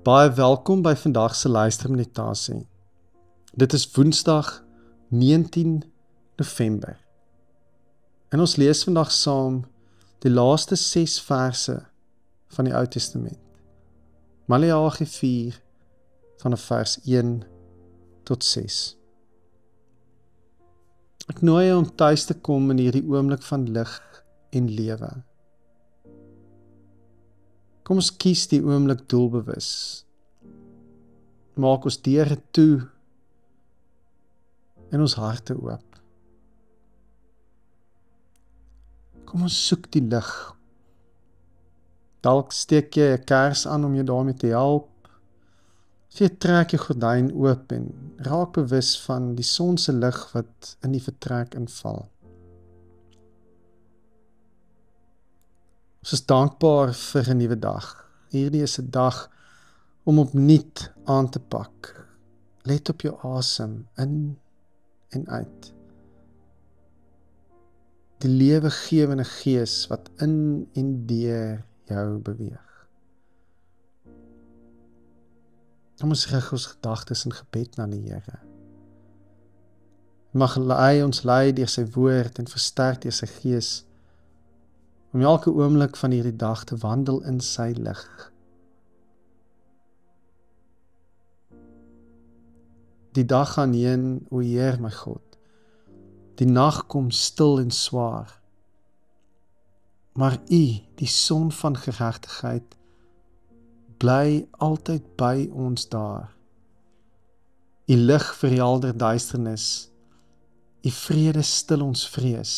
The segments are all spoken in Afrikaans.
Baie welkom by vandag se luistermeditasie. Dit is Woensdag 19 November. En ons lees vandag saam die laaste 6 verse van die Ou Testament. Maleagi 4 vanaf vers 1 tot 6. Ek nooi jou om tuis te kom in hierdie oomblik van lig en lewe. Kom ons kies die oomblik doelbewus. Maak ons deure toe en ons harte oop. Kom ons soek die lig. Dalk steek jy 'n kers aan om jou daarmee te help. Jy trek jou gordyn oop en raak bewus van die son se lig wat in die vertrek inval. Ons is dankbaar vir 'n nuwe dag. Hierdie is 'n dag om opnuut aan te pak. Let op jou asem, in en uit. Die lewegewende gees wat in en deur jou beweeg. Kom ons rig ons gedagtes in gebed na die Here. Mag hy ons lei deur sy woord en versterk deur sy gees, om elke oomblik van hierdie dag te wandel in sy lig. Die dag gaan heen, o Heer my God. Die nag kom stil en swaar. Maar U, die son van geregtigheid, bly altyd by ons daar. U lig verhelder duisternis. U vrede stil ons vrees.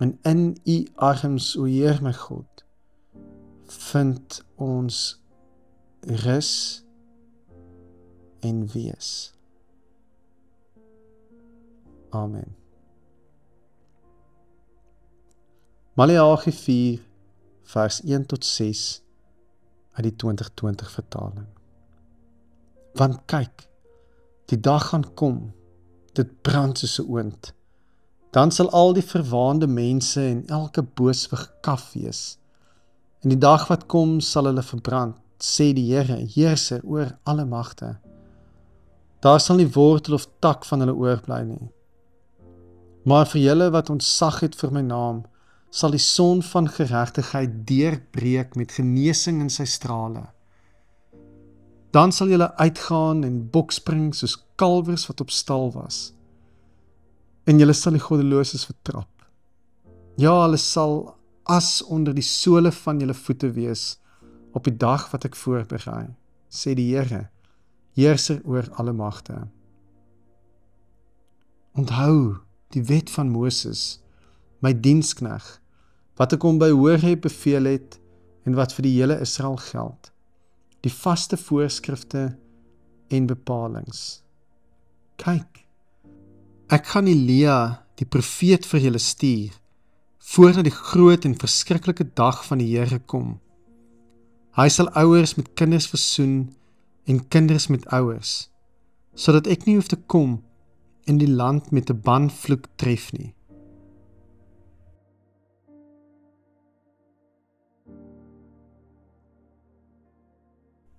En in U arms, o Heer my God, vind ons rus en wees. Amen. Maleagi 4 vers 1 tot 6 uit die 2020 vertaling. Want kyk, die dag gaan kom, dit brand soos 'n oond. Dan sal al die verwaande mense en elke booswig kaf wees. En die dag wat kom sal hulle verbrand, sê die Here, Heerser oor alle magte. Daar sal nie wortel of tak van hulle oorbly nie. Maar vir julle wat ontzag het vir my naam, sal die son van geregtigheid deurbreek met genesing in sy strale. Dan sal julle uitgaan en bokspring soos kalwers wat op stal was. En julle sal die goddeloses vertrap. Ja, hulle sal as onder die sole van julle voete wees op die dag wat ek voorberei, sê die Here, Heerser oor alle magte. Onthou die wet van Moses, my dienskneg, wat ek hom by Horeb beveel het en wat vir die hele Israel geld, die vaste voorskrifte en bepalings. Kyk, ek gaan Elia, die profeet vir julle stuur, voordat die groot en verskriklike dag van die Here kom. Hy sal ouers met kinders versoen en kinders met ouers, sodat ek nie hoef te kom en die land met 'n banvloek tref nie.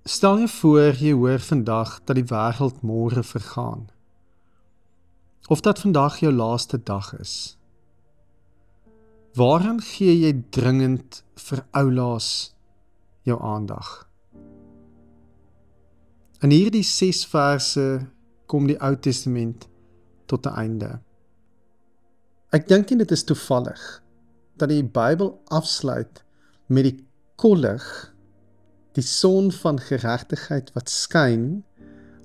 Stel jou voor jy hoor vandag dat die wêreld môre vergaan. Of dat vandag jou laaste dag is. Waaraan gee jy dringend vir oulaas jou aandag? In hierdie 6 verse kom die Ou Testament tot 'n einde. Ek dink nie dit is toevallig dat die Bybel afsluit met die kollig, die son van geregtigheid wat skyn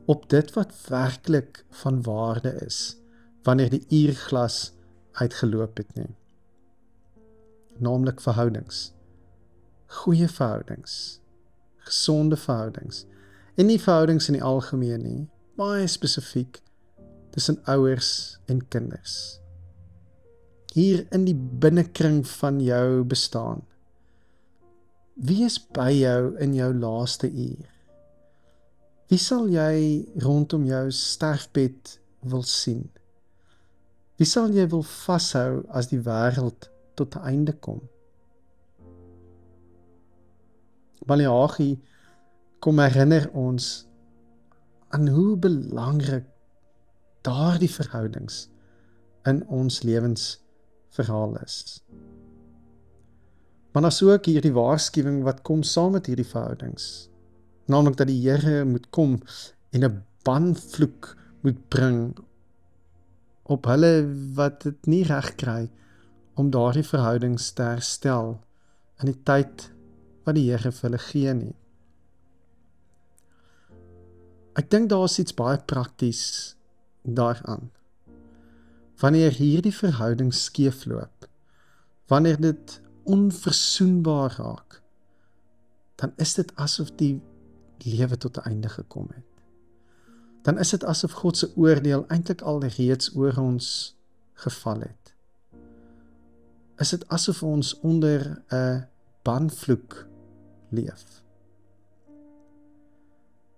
op dit wat werklik van waarde is, wanneer die uurglas uitgeloop het nie. Naamlik verhoudings, goeie verhoudings, gesonde verhoudings, en nie verhoudings in die algemeen nie, baie spesifiek tussen ouers en kinders. Hier in die binnekring van jou bestaan. Wie is by jou in jou laaste uur? Wie sal jy rondom jou sterfbed wil sien? Wie sal jy wil vashou as die wêreld tot 'n einde kom? Maleagi kom herinner ons aan hoe belangrik daardie verhoudings in ons lewensverhaal is. Maar daar's ook hierdie waarskuwing wat kom saam met hierdie verhoudings, naamlik dat die Here moet kom en 'n banvloek moet bring op hulle wat dit nie reg kry om daardie verhoudings te herstel in die tyd wat die Here vir hulle gee nie. Ek dink daar is iets baie prakties daaraan. Wanneer hierdie verhouding skeefloop, wanneer dit onversoenbaar raak, dan is dit asof die lewe tot 'n einde gekom het. Dan is dit asof God se oordeel eintlik al reeds oor ons geval het. Is dit asof ons onder 'n banvloek leef.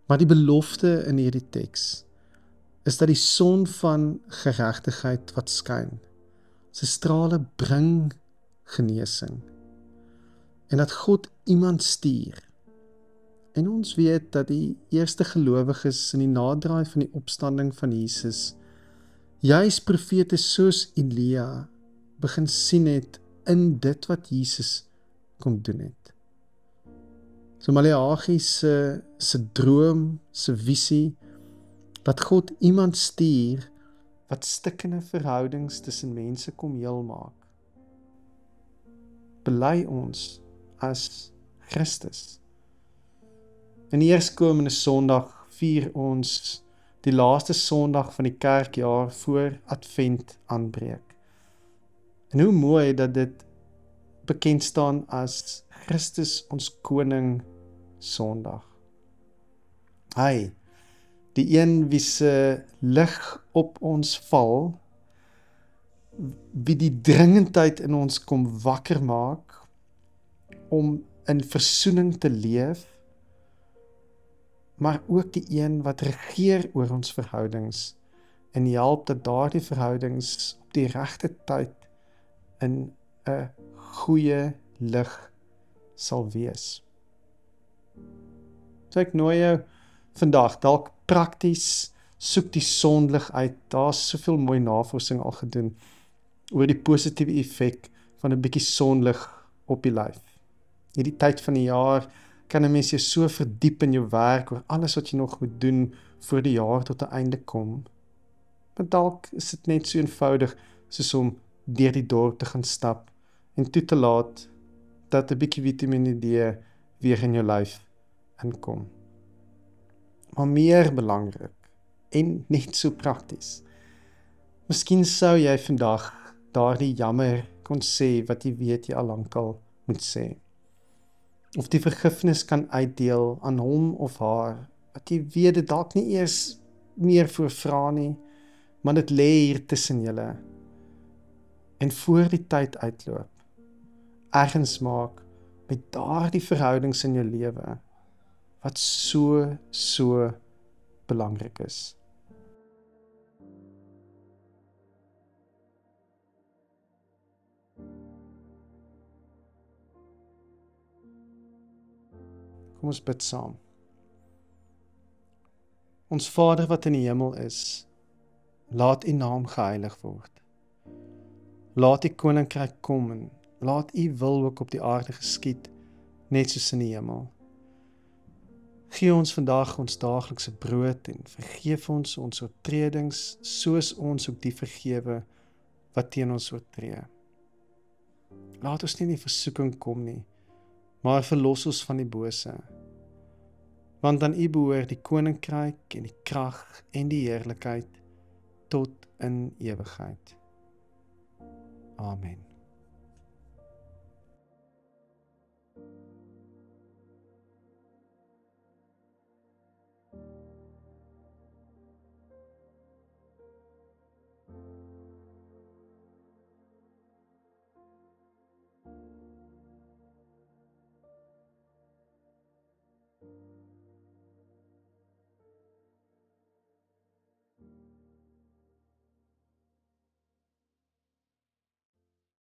Maar die belofte in hierdie teks is dat die son van geregtigheid wat skyn, sy strale bring genesing, en dat God iemand stuur. En ons weet dat die eerste gelowiges in die naderdraai van die opstanding van Jesus, juis profete soos Elia begin sien het in dit wat Jesus kom doen het. So Maleagi se droom, se visie, dat God iemand stuur wat stikkende verhoudings tussen mense kom heel maak. Bely ons as Christus. In die eerstkomende Sondag vier ons die laaste Sondag van die kerkjaar voor Advent aanbreek. En hoe mooi dat dit bekend staan as Christus ons Koning Sondag. Hy, die een wie se lig op ons val, wie die dringendheid in ons kom wakker maak, om in versoening te leef, maar ook die een wat regeer oor ons verhoudings, en help dat daardie verhoudings op die regte tyd in 'n goeie lig sal wees. So ek nooi jou vandag, dalk prakties, soek die sonlig uit. Daar's soveel mooi navorsing al gedoen oor die positiewe effek van 'n bietjie sonlig op die lyf. Hierdie tyd van die jaar kan 'n mens jou so verdiep in jou werk oor alles wat jy nog moet doen voor die jaar tot 'n einde kom. Maar dalk is dit net so eenvoudig soos om deur die dorp te gaan stap en toe te laat dat 'n bietjie Vitamine D weer in jou lyf inkom. Maar meer belangrik en net so prakties. Miskien sou jy vandag daardie jammer kon sê wat jy weet jy al lankal moet sê. Of die vergifnis kan uitdeel aan hom of haar, wat jy weet dit dalk nie eers meer voor vra nie, maar dit lê hier tussen julle. En voor die tyd uitloop, ergens maak met daardie verhoudings in jou lewe, wat so belangrik is. Kom ons bid saam. Ons Vader wat in die hemel is, laat U naam geheilig word. Laat U koninkryk kom en laat U wil ook op die aarde geskied, net soos in die hemel. Gee ons vandag ons daaglikse brood en vergeef ons ons oortredings, soos ons ook die vergewe wat teen ons oortree. Laat ons nie in die versoeking kom nie, maar verlos ons van die bose. Want aan U behoort die koninkryk en die krag en die heerlikheid tot in ewigheid. Amen.